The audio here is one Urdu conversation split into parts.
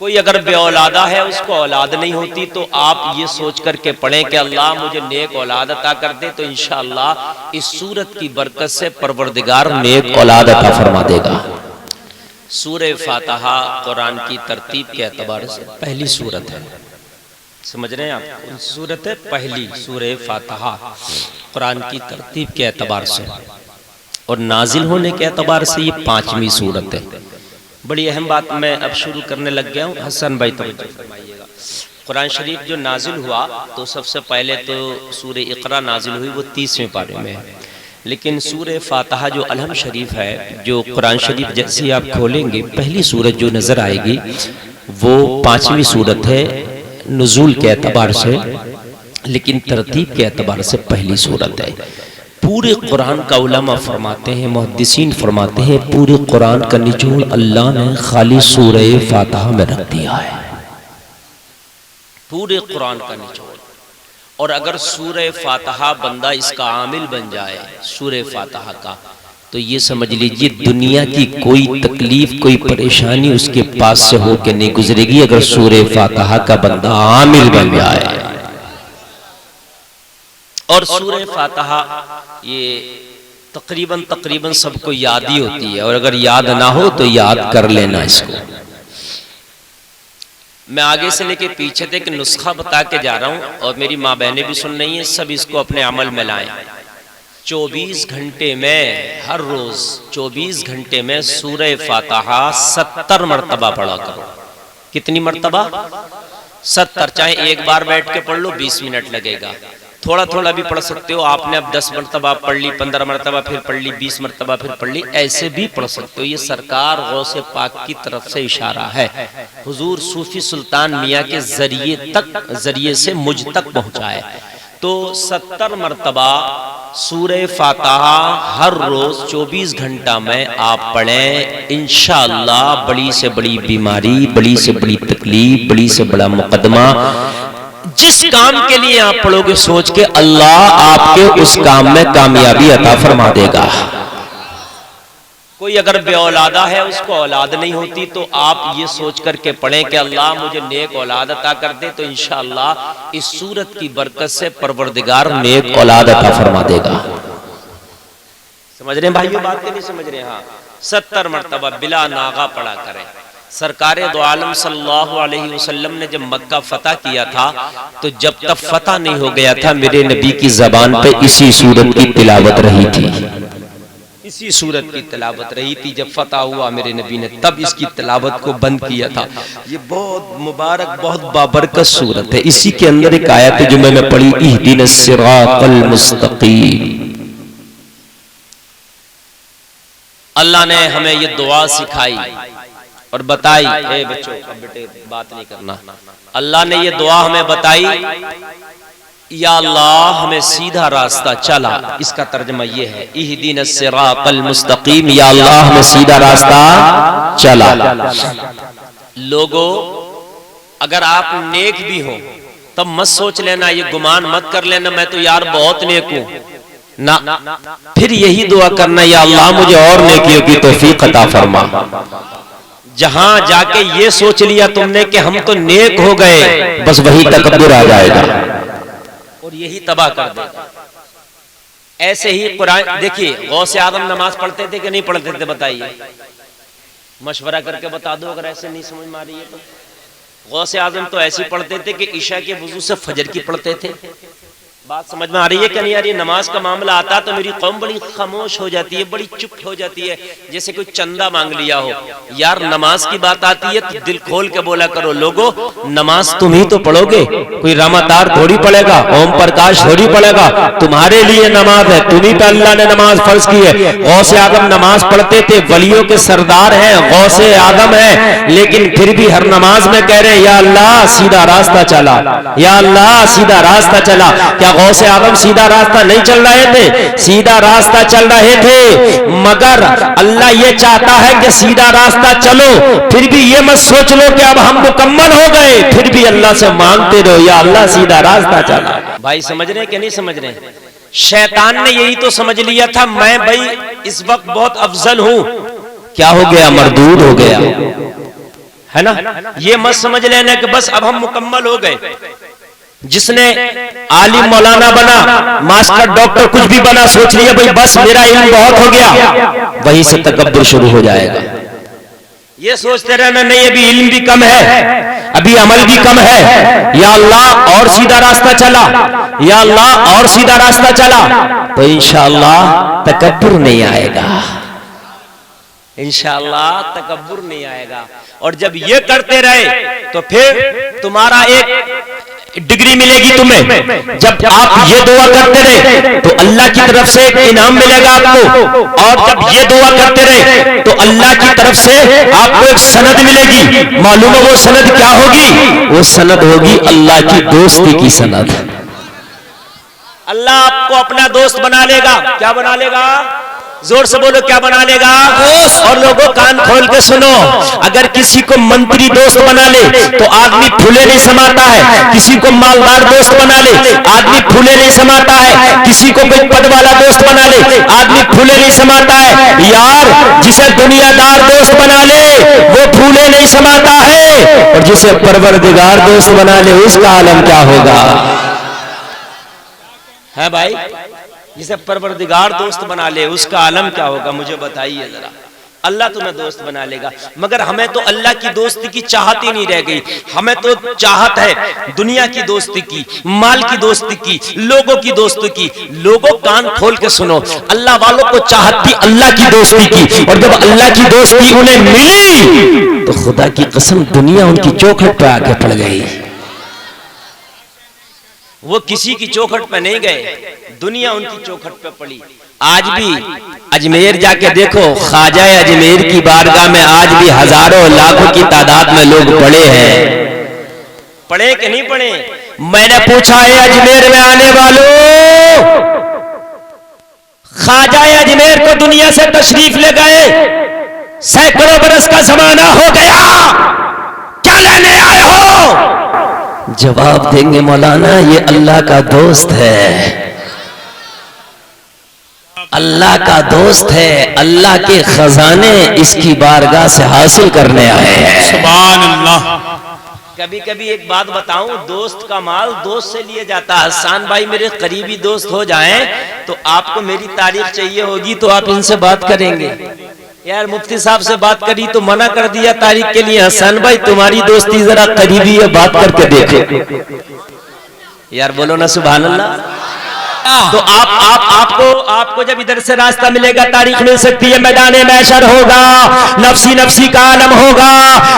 کوئی اگر بے اولادہ ہے اس کو اولاد نہیں ہوتی تو آپ یہ سوچ کر کے پڑھیں کہ اللہ مجھے نیک اولاد عطا کر دے تو انشاءاللہ اس سورت کی برکت سے پروردگار نیک اولاد عطا فرما دے گا۔ سورہ فاتحہ قرآن کی ترتیب کے اعتبار سے پہلی سورت ہے، سمجھ رہے ہیں آپ؟ سورت ہے پہلی، سورہ فاتحہ قرآن کی ترتیب کے اعتبار سے، اور نازل ہونے کے اعتبار سے یہ 5ویں سورت ہے۔ بڑی اہم بات میں اب شروع کرنے لگ گیا ہوں، حسن بھائی توجہ فرمائیے گا۔ قرآن شریف جو نازل ہوا تو سب سے پہلے تو سورہ اقرا نازل ہوئی، وہ 30ویں پارے میں ہے، لیکن سورہ فاتحہ جو الحم شریف ہے، جو قرآن شریف جیسے آپ کھولیں گے پہلی سورت جو نظر آئے گی وہ 5ویں سورت ہے نزول کے اعتبار سے، لیکن ترتیب کے اعتبار سے پہلی سورت ہے۔ پورے قرآن کا علماء فرماتے ہیں، محدثین فرماتے ہیں، پورے قرآن کا نچوڑ اللہ نے خالی سورہ فاتحہ میں رکھ دیا ہے، پورے قرآن کا نچوڑ۔ اور اگر سورہ فاتحہ بندہ اس کا عامل بن جائے سورہ فاتحہ کا، تو یہ سمجھ لیجئے دنیا کی کوئی تکلیف کوئی پریشانی اس کے پاس سے ہو کے نہیں گزرے گی اگر سورہ فاتحہ کا بندہ عامل بن جائے۔ اور سورہ فاتحہ یہ تقریباً سب کو یاد ہی ہوتی ہے، اور اگر یاد نہ ہو تو یاد کر لینا اس کو۔ میں آگے سے لے کے پیچھے تک نسخہ بتا کے جا رہا ہوں، اور میری ماں بہنیں بھی سن رہی ہیں، سب اس کو اپنے عمل میں لائیں۔ 24 گھنٹے میں ہر روز 24 گھنٹے میں سورہ فاتحہ 70 مرتبہ پڑھا کرو۔ کتنی مرتبہ؟ 70۔ چاہے ایک بار بیٹھ کے پڑھ لو 20 منٹ لگے گا، تھوڑا تھوڑا بھی پڑھ سکتے ہو۔ آپ نے اب 10 مرتبہ پڑھ لی، 15 مرتبہ پھر پڑھ لی، 20 مرتبہ پھر پڑھ لی، ایسے بھی پڑھ سکتے ہو۔ یہ سرکار غوث پاک کی طرف سے اشارہ ہے، حضور صوفی سلطان میاں کے ذریعے سے مجھ تک پہنچا ہے۔ تو 70 مرتبہ سورہ فاتحہ ہر روز 24 گھنٹہ میں آپ پڑھیں، انشاءاللہ بڑی سے بڑی بیماری، بڑی سے بڑی تکلیف، بڑی سے بڑا مقدمہ، جس کام کے لیے آپ پڑھو گے سوچ کے اللہ آپ کے اس کام میں کامیابی عطا فرما دے گا۔ کوئی اگر بے اولادہ ہے اس کو اولاد نہیں ہوتی تو آپ یہ سوچ کر کے پڑھیں کہ اللہ مجھے نیک اولاد عطا کر دے تو انشاءاللہ اس سورت کی برکت سے پروردگار نیک اولاد عطا فرما دے گا۔ سمجھ رہے ہیں بھائیو بات کہ نہیں سمجھ رہے ہیں؟ ہاں 70 مرتبہ بلا ناغہ پڑھا کریں۔ سرکار دو عالم صلی اللہ علیہ وسلم نے جب مکہ فتح کیا تھا تو جب تک فتح نہیں ہو گیا تھا میرے نبی کی زبان پہ اسی سورت کی تلاوت رہی تھی، اسی سورت کی تلاوت رہی تھی۔ جب فتح ہوا میرے نبی نے تب اس کی تلاوت کو بند کیا تھا۔ یہ بہت مبارک بہت بابرکت سورت ہے۔ اسی کے اندر ایک آیت ہے جو میں نے پڑھی، اہدنا الصراط المستقیم۔ اللہ نے ہمیں یہ دعا سکھائی اور بتائی، اے بچوں اب بیٹے بات نہیں کرنا، اللہ نے یہ دعا ہمیں بتائی، یا اللہ ہمیں سیدھا راستہ چلا۔ اس کا ترجمہ یہ ہے، اہدنا الصراط المستقیم، یا اللہ ہمیں سیدھا راستہ چلا۔ لوگو اگر آپ نیک بھی ہو تب مت سوچ لینا، یہ گمان مت کر لینا میں تو یار بہت نیک ہوں، نہ، پھر یہی دعا کرنا، یا اللہ مجھے اور نیکیوں کی توفیق عطا فرما۔ جہاں جا کے یہ سوچ لیا تم نے کہ ہم تو نیک ہو گئے، بس وہی تکبر آ جائے گا اور یہی تباہ کر دے گا۔ ایسے ہی قرآن دیکھیے، غوث اعظم نماز پڑھتے تھے کہ نہیں پڑھتے تھے؟ بتائیے، مشورہ کر کے بتا دو اگر ایسے نہیں سمجھ میں آ رہی ہے تو۔ غوث اعظم تو ایسے پڑھتے تھے کہ عشاء کے وضو سے فجر کی پڑھتے تھے۔ بات سمجھ میں آ رہی ہے کہ نہیں آ رہی ہے؟ نماز کا معاملہ آتا تو میری قوم بڑی خاموش ہو جاتی ہے، بڑی چپ ہو جاتی ہے، جیسے کوئی چندہ مانگ لیا ہو۔ یار نماز کی بات آتی ہے تو دل کھول کے بولا کرو، لوگو نماز تم ہی تو پڑھو گے، کوئی رامتار تھوڑی پڑھے گا، اوم پرکاش تھوڑی پڑھے گا، تمہارے لیے نماز ہے، تمہیں پہ اللہ نے نماز فرض کی ہے۔ غوث اعظم نماز پڑھتے تھے، ولیوں کے سردار ہیں، غوث اعظم ہیں، لیکن پھر بھی ہر نماز میں کہہ رہے ہیں یا اللہ سیدھا راستہ چلا، یا اللہ سیدھا راستہ چلا۔ کیا غوث اعظم سیدھا راستہ نہیں چل رہے تھے؟ سیدھا راستہ چل رہے تھے، مگر اللہ یہ چاہتا ہے کہ سیدھا راستہ چلو، پھر بھی یہ مت سوچ لو کہ اب ہم مکمل ہو گئے، پھر بھی اللہ سے مانگتے رہو یا اللہ سیدھا راستہ چلا۔ بھائی سمجھ رہے ہیں کہ نہیں سمجھ رہے ہیں؟ شیطان نے یہی تو سمجھ لیا تھا میں بھائی اس وقت بہت افضل ہوں، کیا ہو گیا؟ مردود ہو گیا ہے نا؟ یہ مت سمجھ لینا کہ بس اب ہم مکمل ہو گئے. جس نے عالم مولانا بنا، ماسٹر ڈاکٹر کچھ بھی بنا، سوچ لیا بھئی بس میرا علم بہت ہو گیا، وہیں سے تکبر شروع ہو جائے گا. یہ سوچتے رہنا نہیں ابھی علم بھی کم ہے، ابھی عمل بھی کم ہے، یا اللہ اور سیدھا راستہ چلا، یا اللہ اور سیدھا راستہ چلا، تو انشاءاللہ تکبر نہیں آئے گا، انشاءاللہ تکبر نہیں آئے گا. اور جب یہ کرتے رہے تو پھر تمہارا ایک ڈگری ملے گی تمہیں. جب آپ یہ دعا کرتے رہے تو اللہ کی طرف سے ایک انعام ملے گا آپ کو، اور جب یہ دعا کرتے رہے تو اللہ کی طرف سے آپ کو ایک سند ملے گی. معلوم ہے وہ سند کیا ہوگی؟ وہ سند ہوگی اللہ کی دوستی کی سند. اللہ آپ کو اپنا دوست بنا لے گا. کیا بنا لے گا؟ زور سے بولو کیا بنا لے گا؟ اور لوگوں کان کھول کے سنو، اگر کسی کو منتری دوست بنا لے تو آدمی پھولے نہیں سماتا ہے، کسی کو مالدار دوست بنا لے آدمی پھولے نہیں سماتا ہے، کسی کو کوئی پد والا دوست بنا لے آدمی پھولے نہیں سماتا ہے. یار جسے دنیا دار دوست بنا لے وہ پھولے نہیں سماتا ہے، اور جسے پروردگار دوست بنا لے اس کا عالم کیا ہوگا؟ ہے بھائی، جسے پروردگار دوست بنا لے اس کا عالم کیا ہوگا؟ مجھے بتائیے ذرا. اللہ تمہیں دوست بنا لے گا، مگر ہمیں تو اللہ کی دوستی کی چاہت ہی نہیں رہ گئی. ہمیں تو چاہت ہے دنیا کی دوستی کی، مال کی دوستی کی، لوگوں کی دوستی کی. لوگوں کان کھول کے سنو، اللہ والوں کو چاہت تھی اللہ کی دوستی کی، اور جب اللہ کی دوستی انہیں ملی تو خدا کی قسم دنیا ان کی چوکھٹ پہ آ کے پڑ گئی. وہ کسی کی چوکھٹ پہ نہیں گئے، دنیا ان کی چوکھٹ پہ پڑی. آج بھی اجمیر جا کے دیکھو، خواجہ اجمیر کی بارگاہ میں آج بھی ہزاروں لاکھوں کی تعداد میں لوگ پڑے ہیں. پڑھے کہ نہیں پڑھے؟ میں نے پوچھا ہے اجمیر میں آنے والوں، خواجہ اجمیر کو دنیا سے تشریف لے گئے، سینکڑوں برس کا زمانہ ہو گیا، کیا لینے آئے ہو؟ جواب دیں گے مولانا یہ اللہ کا دوست ہے، اللہ کا دوست ہے، اللہ کے خزانے اس کی بارگاہ سے حاصل کرنے آئے ہیں. سبحان اللہ. کبھی کبھی ایک بات بتاؤں، دوست کا مال دوست سے لیے جاتا ہے. حسان بھائی میرے قریبی دوست ہو جائیں تو آپ کو میری تاریخ چاہیے ہوگی تو آپ ان سے بات کریں گے. یار مفتی صاحب سے بات کری تو منع کر دیا تاریخ کے لیے. حسان بھائی تمہاری دوستی ذرا قریبی ہے، بات کر کے دیکھو. یار بولو نا سبحان اللہ. تو آپ کو جب ادھر سے راستہ ملے گا تاریخ مل سکتی ہے. میدان محشر ہوگا، نفسی نفسی کا عالم ہوگا،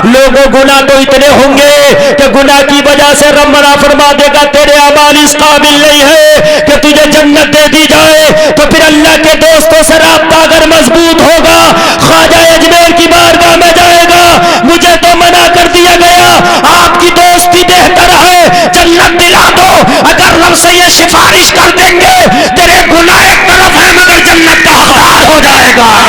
لوگوں گناہ تو اتنے ہوں گے کہ گناہ کی وجہ سے رب منع فرما دے گا تیرے اعمال اس قابل نہیں ہے کہ تجھے جنت دے دی جائے. تو پھر اللہ کے دوستوں سے رابطہ اگر مضبوط ہوگا، خواجہ اجمیر کی بارگاہ میں جائے گا، مجھے تو منع کر دیا گیا، آپ کی دوستی بہتر ہے، جنت دلا دو. اگر رب سے یہ سفارش کر دیں گے تیرے گناہ ایک طرف ہے مگر جنت کا حقدار ہو جائے گا.